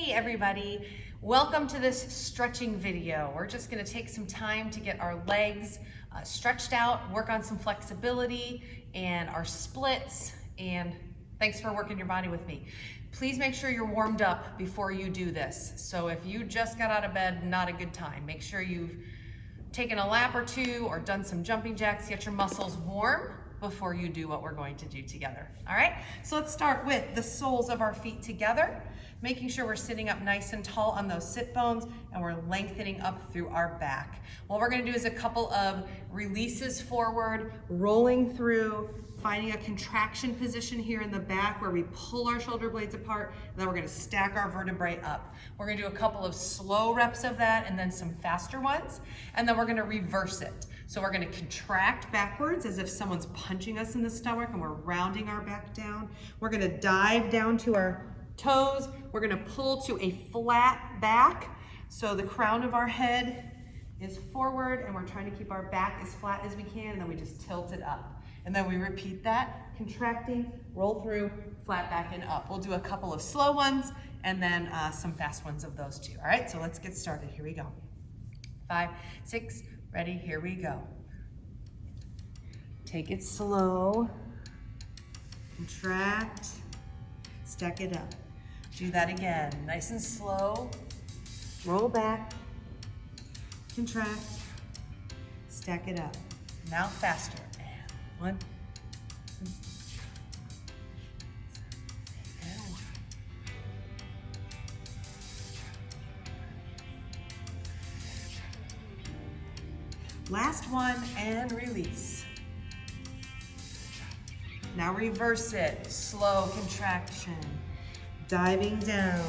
Hey everybody, welcome to this stretching video. We're just gonna take some time to get our legs stretched out, work on some flexibility and our splits, and thanks for working your body with me. Please make sure you're warmed up before you do this. So if you just got out of bed, not a good time. Make sure you've taken a lap or two or done some jumping jacks, get your muscles warm before you do what we're going to do together. All right, so let's start with the soles of our feet together, making sure we're sitting up nice and tall on those sit bones and we're lengthening up through our back. What we're gonna do is a couple of releases forward, rolling through, finding a contraction position here in the back where we pull our shoulder blades apart, and then we're gonna stack our vertebrae up. We're gonna do a couple of slow reps of that and then some faster ones, and then we're gonna reverse it. So we're gonna contract backwards as if someone's punching us in the stomach and we're rounding our back down. We're gonna dive down to our toes. We're gonna pull to a flat back. So the crown of our head is forward and we're trying to keep our back as flat as we can, and then we just tilt it up. And then we repeat that, contracting, roll through, flat back and up. We'll do a couple of slow ones and then some fast ones of those too. All right, so let's get started. Here we go. 5, 6, ready, here we go. Take it slow, contract, stack it up. Do that again, nice and slow. Roll back, contract, stack it up. Now faster. And 1, 2, and 1. Last one and release. Now reverse it, slow contraction. Diving down,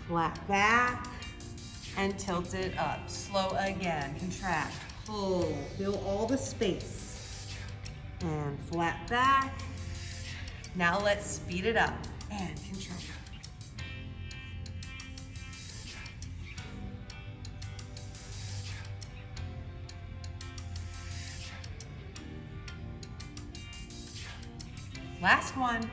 flat back, and tilt it up. Slow again, contract, pull, fill all the space. And flat back. Now let's speed it up and contract. Last one.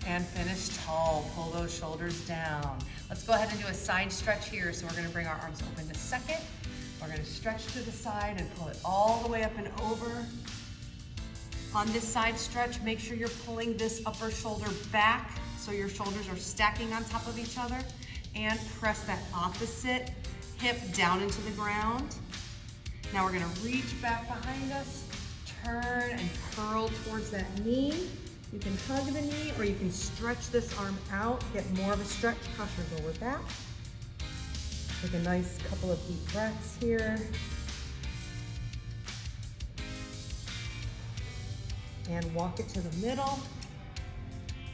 And finish tall, pull those shoulders down. Let's go ahead and do a side stretch here. So we're gonna bring our arms open to second. We're gonna stretch to the side and pull it all the way up and over. On this side stretch, make sure you're pulling this upper shoulder back so your shoulders are stacking on top of each other, and press that opposite hip down into the ground. Now we're gonna reach back behind us, turn and curl towards that knee. You can hug the knee or you can stretch this arm out, get more of a stretch, cross your lower back. Take a nice couple of deep breaths here. And walk it to the middle.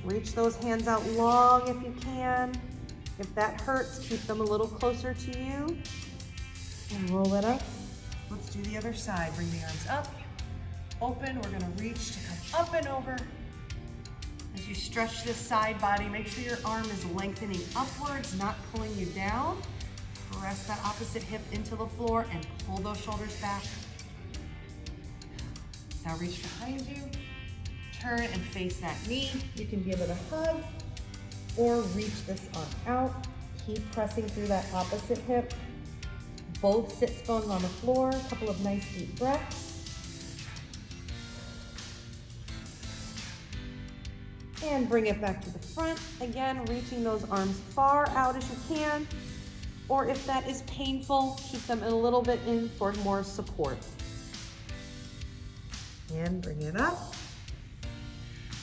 Reach those hands out long if you can. If that hurts, keep them a little closer to you. And roll it up. Let's do the other side. Bring the arms up, open. We're gonna reach to come up and over. As you stretch this side body, make sure your arm is lengthening upwards, not pulling you down. Press that opposite hip into the floor and pull those shoulders back. Now reach behind you, turn and face that knee. You can give it a hug or reach this arm out. Keep pressing through that opposite hip. Both sit bones on the floor, a couple of nice deep breaths. And bring it back to the front. Again, reaching those arms far out as you can. Or if that is painful, keep them a little bit in for more support. And bring it up.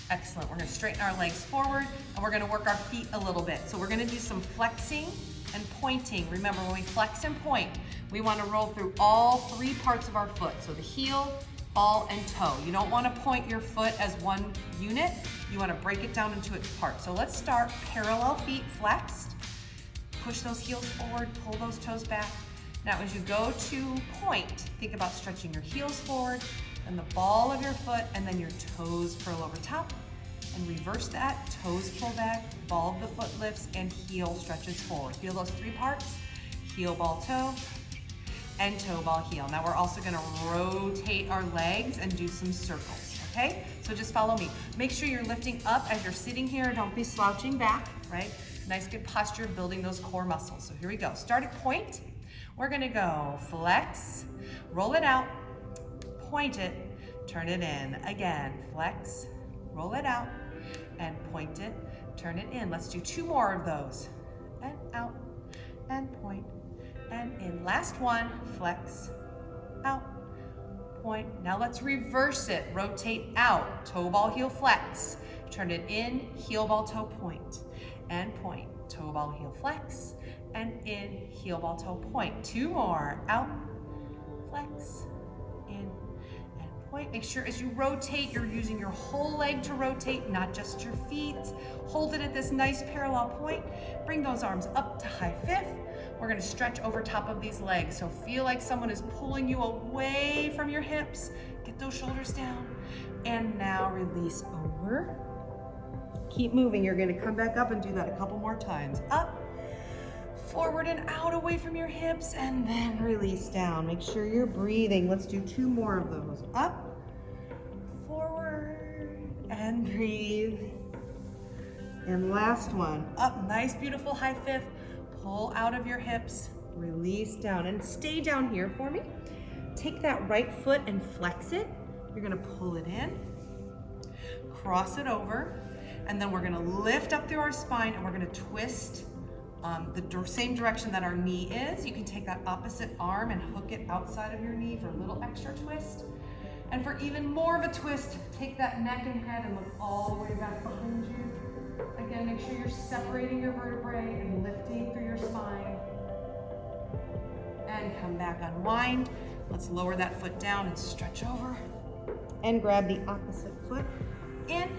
Excellent. We're going to straighten our legs forward and we're going to work our feet a little bit. So we're going to do some flexing and pointing. Remember, when we flex and point, we want to roll through all 3 parts of our foot. So the heel, ball, and toe. You don't want to point your foot as one unit. You want to break it down into its parts. So let's start parallel feet flexed. Push those heels forward, pull those toes back. Now as you go to point, think about stretching your heels forward and the ball of your foot, and then your toes curl over top. And reverse that, toes pull back, ball of the foot lifts, and heel stretches forward. Feel those 3 parts, heel, ball, toe, and toe, ball, heel. Now we're also gonna rotate our legs and do some circles, okay? okay? So just follow me. Make sure you're lifting up as you're sitting here. Don't be slouching back, right? Nice, good posture, building those core muscles. So here we go. Start at point. We're gonna go flex, roll it out, point it, turn it in. Again, flex, roll it out, and point it, turn it in. Let's do 2 more of those. And out, and point, and in. Last one, flex, out, point. Now let's reverse it. Rotate out, toe ball, heel flex. Turn it in, heel ball, toe point, and point. Toe ball, heel flex, and in, heel ball, toe point. 2 more, out, flex, in, and point. Make sure as you rotate, you're using your whole leg to rotate, not just your feet. Hold it at this nice parallel point. Bring those arms up to high fifth. We're gonna stretch over top of these legs. So feel like someone is pulling you away from your hips. Get those shoulders down. And now release over. Keep moving. You're gonna come back up and do that a couple more times. Up, forward and out away from your hips, and then release down. Make sure you're breathing. Let's do 2 more of those. Up, forward, and breathe. And last one. Up, nice, beautiful high fifth. Pull out of your hips, release down, and stay down here for me. Take that right foot and flex it. You're gonna pull it in, cross it over, and then we're gonna lift up through our spine and we're gonna twist the same direction that our knee is. You can take that opposite arm and hook it outside of your knee for a little extra twist. And for even more of a twist, take that neck and head and look all the way back behind you. Again, make sure you're separating your vertebrae and lifting through your spine. And come back, unwind. Let's lower that foot down and stretch over. And grab the opposite foot in,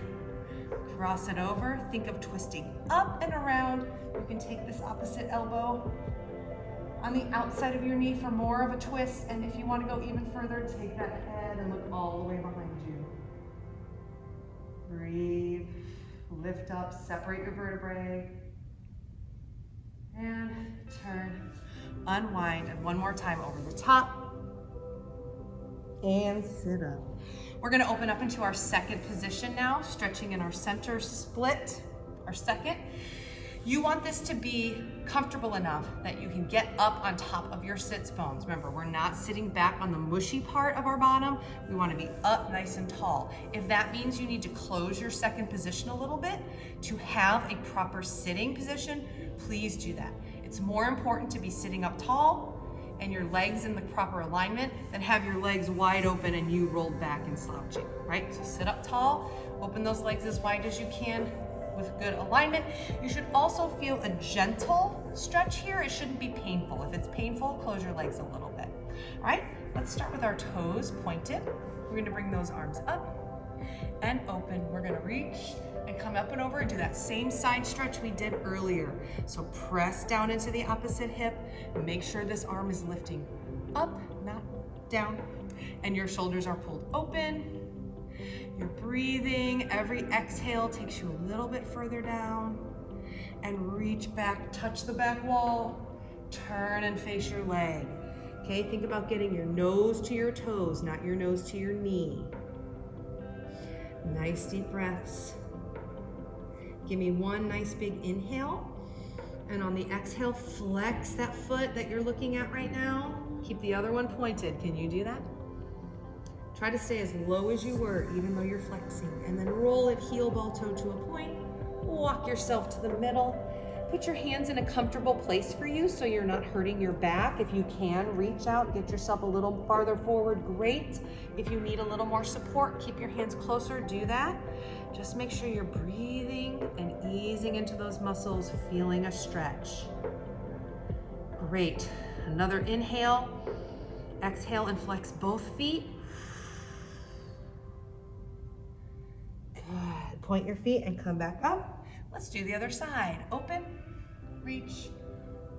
cross it over. Think of twisting up and around. You can take this opposite elbow on the outside of your knee for more of a twist. And if you want to go even further, take that head and look all the way behind you. Breathe. Lift up, separate your vertebrae, and turn, unwind, and one more time over the top, and sit up. We're gonna open up into our second position now, stretching in our center split, our second. You want this to be comfortable enough that you can get up on top of your sits bones. Remember, we're not sitting back on the mushy part of our bottom. We want to be up nice and tall. If that means you need to close your second position a little bit to have a proper sitting position, please do that. It's more important to be sitting up tall and your legs in the proper alignment than have your legs wide open and you rolled back and slouching, right? So sit up tall, open those legs as wide as you can, with good alignment. You should also feel a gentle stretch here. It shouldn't be painful. If it's painful, close your legs a little bit. All right, let's start with our toes pointed. We're gonna bring those arms up and open. We're gonna reach and come up and over and do that same side stretch we did earlier. So press down into the opposite hip. Make sure this arm is lifting up, not down, and your shoulders are pulled open. You're breathing. Every exhale takes you a little bit further down. And reach back, touch the back wall, turn and face your leg. Okay, think about getting your nose to your toes, not your nose to your knee. Nice deep breaths. Give me one nice big inhale. And on the exhale, flex that foot that you're looking at right now. Keep the other one pointed. Can you do that? Try to stay as low as you were, even though you're flexing. And then roll it heel ball toe to a point. Walk yourself to the middle. Put your hands in a comfortable place for you so you're not hurting your back. If you can, reach out, get yourself a little farther forward, great. If you need a little more support, keep your hands closer, do that. Just make sure you're breathing and easing into those muscles, feeling a stretch. Great. Another inhale. Exhale and flex both feet. Good. Point your feet and come back up. Let's do the other side. Open, reach,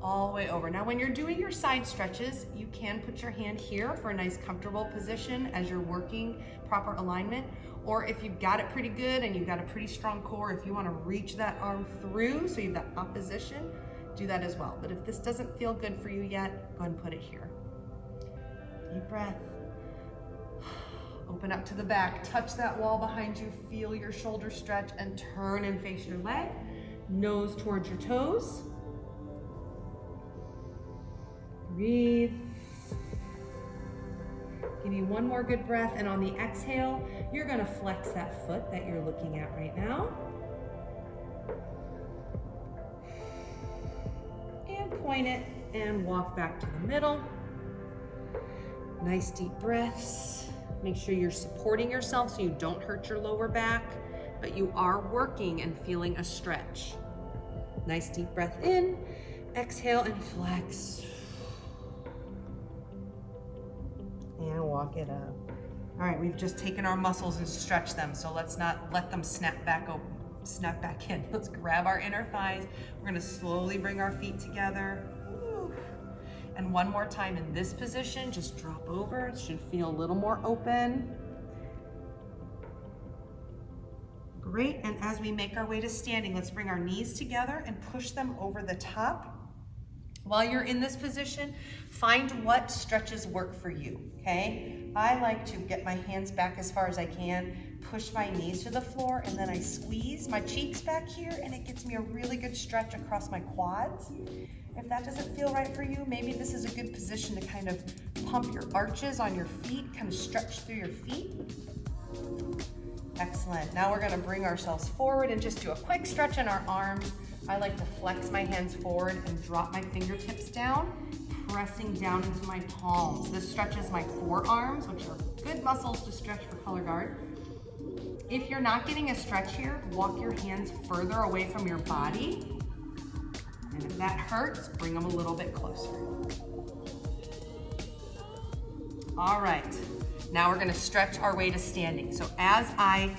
all the way over. Now when you're doing your side stretches, you can put your hand here for a nice comfortable position as you're working proper alignment. Or if you've got it pretty good and you've got a pretty strong core, if you want to reach that arm through so you've got opposition, do that as well. But if this doesn't feel good for you yet, go ahead and put it here. Deep breath. Open up to the back, touch that wall behind you, feel your shoulder stretch, and turn and face your leg. Nose towards your toes. Breathe. Give me one more good breath, and on the exhale, you're gonna flex that foot that you're looking at right now. And point it and walk back to the middle. Nice deep breaths. Make sure you're supporting yourself so you don't hurt your lower back, but you are working and feeling a stretch. Nice deep breath in, exhale and flex. And walk it up. All right, we've just taken our muscles and stretched them, so let's not let them snap back in. Let's grab our inner thighs. We're gonna slowly bring our feet together. And one more time in this position, just drop over. It should feel a little more open. Great, and as we make our way to standing, let's bring our knees together and push them over the top. While you're in this position, find what stretches work for you, okay? I like to get my hands back as far as I can, push my knees to the floor, and then I squeeze my cheeks back here, and it gets me a really good stretch across my quads. If that doesn't feel right for you, maybe this is a good position to kind of pump your arches on your feet, kind of stretch through your feet. Excellent. Now we're gonna bring ourselves forward and just do a quick stretch in our arms. I like to flex my hands forward and drop my fingertips down, pressing down into my palms. This stretches my forearms, which are good muscles to stretch for color guard. If you're not getting a stretch here, walk your hands further away from your body. And if that hurts, bring them a little bit closer. All right, now we're gonna stretch our way to standing. So as I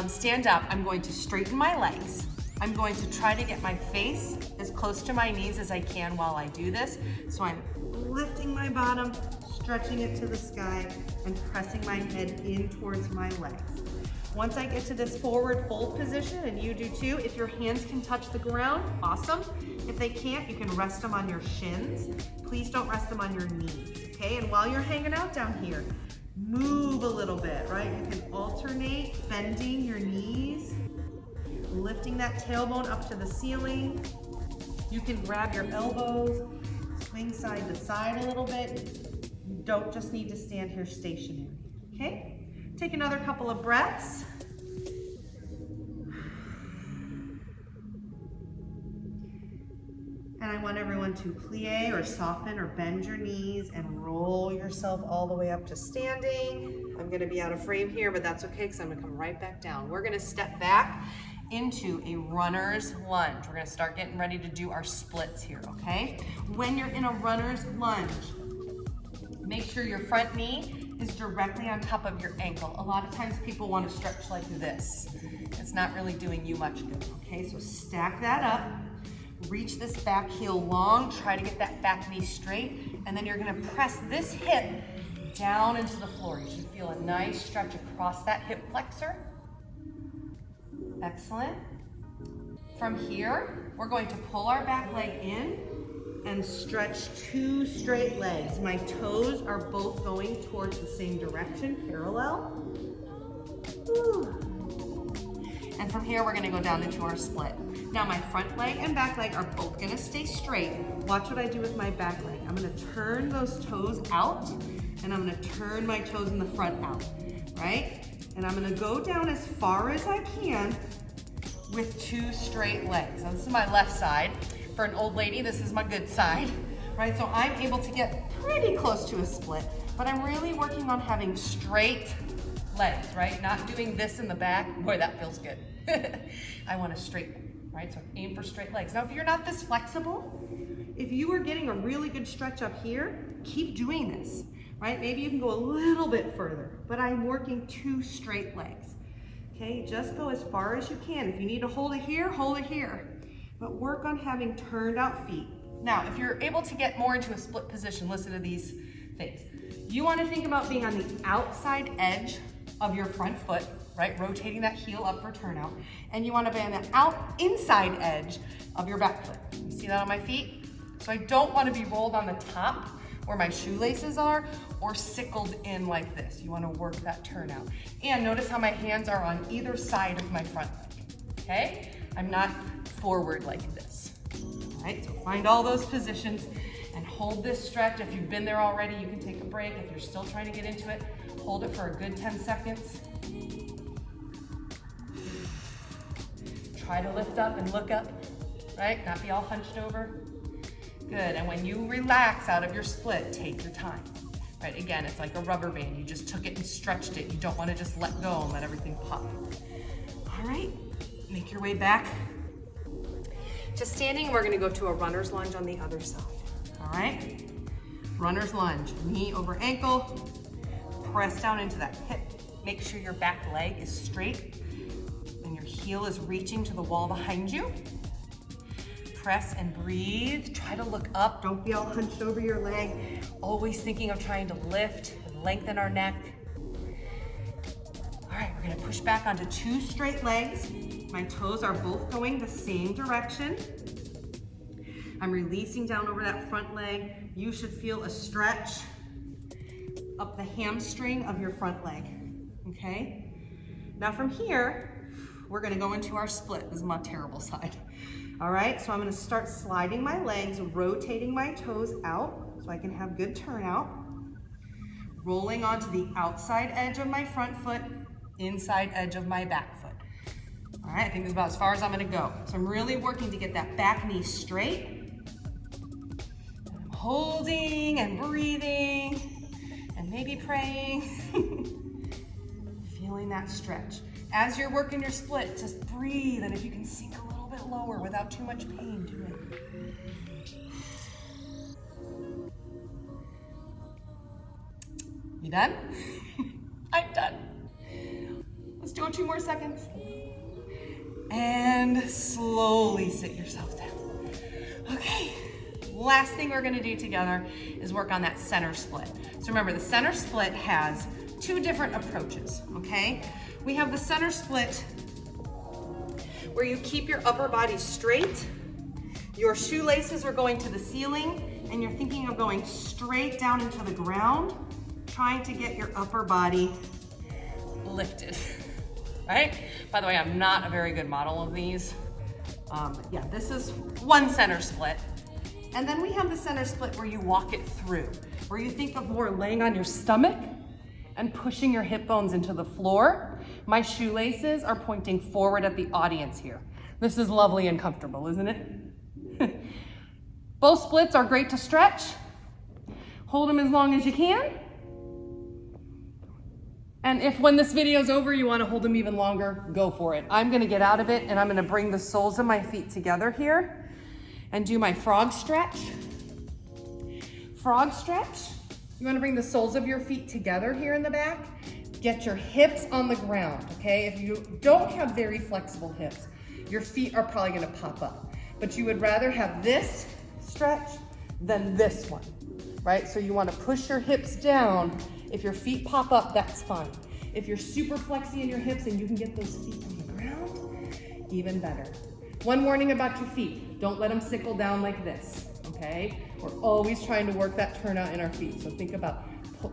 stand up, I'm going to straighten my legs. I'm going to try to get my face as close to my knees as I can while I do this. So I'm lifting my bottom, stretching it to the sky, and pressing my head in towards my legs. Once I get to this forward fold position, and you do too, if your hands can touch the ground, awesome. If they can't, you can rest them on your shins. Please don't rest them on your knees, okay? And while you're hanging out down here, move a little bit, right? You can alternate bending your knees, lifting that tailbone up to the ceiling. You can grab your elbows, swing side to side a little bit. You don't just need to stand here stationary, okay? Take another couple of breaths. And I want everyone to plie or soften or bend your knees and roll yourself all the way up to standing. I'm gonna be out of frame here, but that's okay because I'm gonna come right back down. We're gonna step back into a runner's lunge. We're gonna start getting ready to do our splits here, okay? When you're in a runner's lunge, make sure your front knee is directly on top of your ankle. A lot of times people want to stretch like this. It's not really doing you much good, okay? So stack that up, reach this back heel long, try to get that back knee straight, and then you're gonna press this hip down into the floor. You should feel a nice stretch across that hip flexor. Excellent. From here, we're going to pull our back leg in and stretch 2 straight legs. My toes are both going towards the same direction, parallel. Whew. And from here, we're gonna go down into our split. Now my front leg and back leg are both gonna stay straight. Watch what I do with my back leg. I'm gonna turn those toes out, and I'm gonna turn my toes in the front out, right? And I'm gonna go down as far as I can with 2 straight legs. Now this is my left side. For an old lady, this is my good side, right? So I'm able to get pretty close to a split, but I'm really working on having straight legs, right? Not doing this in the back. Boy, that feels good. I want a straight leg, right? So aim for straight legs. Now, if you're not this flexible, if you are getting a really good stretch up here, keep doing this, right? Maybe you can go a little bit further, but I'm working 2 straight legs, okay? Just go as far as you can. If you need to hold it here, hold it here. But work on having turned out feet. Now, if you're able to get more into a split position, listen to these things. You want to think about being on the outside edge of your front foot, right? Rotating that heel up for turnout. And you want to be on the inside edge of your back foot. You see that on my feet? So I don't want to be rolled on the top where my shoelaces are, or sickled in like this. You wanna work that turnout. And notice how my hands are on either side of my front leg, okay? I'm not forward like this. All right, so find all those positions and hold this stretch. If you've been there already, you can take a break. If you're still trying to get into it, hold it for a good 10 seconds. Try to lift up and look up, right? Not be all hunched over. Good, and when you relax out of your split, take your time. Right, again, it's like a rubber band. You just took it and stretched it. You don't want to just let go and let everything pop. All right, make your way back to standing. We're gonna go to a runner's lunge on the other side. All right, runner's lunge, knee over ankle, press down into that hip. Make sure your back leg is straight and your heel is reaching to the wall behind you. Press and breathe. Try to look up. Don't be all hunched over your leg. Always thinking of trying to lift and lengthen our neck. All right, we're gonna push back onto 2 straight legs. My toes are both going the same direction. I'm releasing down over that front leg. You should feel a stretch up the hamstring of your front leg, okay? Now from here, we're gonna go into our split. This is my terrible side. All right, so I'm gonna start sliding my legs, rotating my toes out so I can have good turnout. Rolling onto the outside edge of my front foot, inside edge of my back foot. All right, I think this is about as far as I'm gonna go. So I'm really working to get that back knee straight. I'm holding and breathing and maybe praying. Feeling that stretch. As you're working your split, just breathe, and if you can sink a little bit lower without too much pain, do it. You done? I'm done. Let's do it 2 more seconds. And slowly sit yourself down. Okay, last thing we're gonna do together is work on that center split. So remember, the center split has 2 different approaches, okay? We have the center split where you keep your upper body straight, your shoelaces are going to the ceiling, and you're thinking of going straight down into the ground, trying to get your upper body lifted, right? By the way, I'm not a very good model of these. Yeah, this is one center split. And then we have the center split where you walk it through, where you think of more laying on your stomach and pushing your hip bones into the floor. My shoelaces are pointing forward at the audience here. This is lovely and comfortable, isn't it? Both splits are great to stretch. Hold them as long as you can. And if when this video is over, you want to hold them even longer, go for it. I'm going to get out of it and I'm going to bring the soles of my feet together here and do my frog stretch. Frog stretch. You want to bring the soles of your feet together here in the back. Get your hips on the ground, okay? If you don't have very flexible hips, your feet are probably going to pop up. But you would rather have this stretch than this one, right? So you want to push your hips down. If your feet pop up, that's fine. If you're super flexy in your hips and you can get those feet on the ground, even better. One warning about your feet, don't let them sickle down like this, okay? We're always trying to work that turnout in our feet. So think about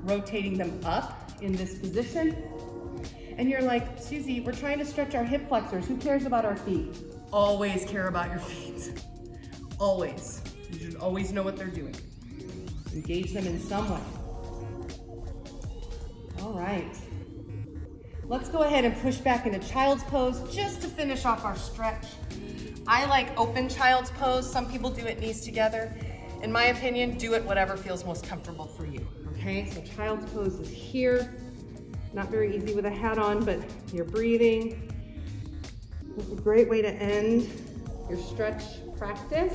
rotating them up in this position. And you're like, Susie, we're trying to stretch our hip flexors. Who cares about our feet? Always care about your feet. Always. You should always know what they're doing. Engage them in some way. All right. Let's go ahead and push back into child's pose just to finish off our stretch. I like open child's pose. Some people do it knees together. In my opinion, do it whatever feels most comfortable for you, okay? So child's pose is here. Not very easy with a hat on, but you're breathing. It's a great way to end your stretch practice.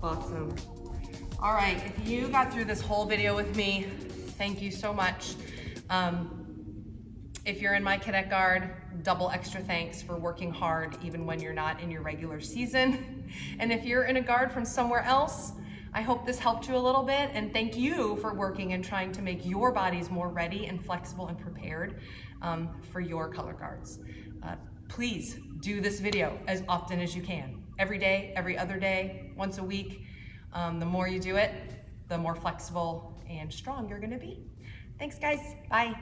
Awesome. All right, if you got through this whole video with me, thank you so much. If you're in my cadet guard, double extra thanks for working hard even when you're not in your regular season. And if you're in a guard from somewhere else, I hope this helped you a little bit, and thank you for working and trying to make your bodies more ready and flexible and prepared for your color guards. Please do this video as often as you can. every day, every other day, once a week. The more you do it, the more flexible and strong you're gonna be. Thanks guys, bye.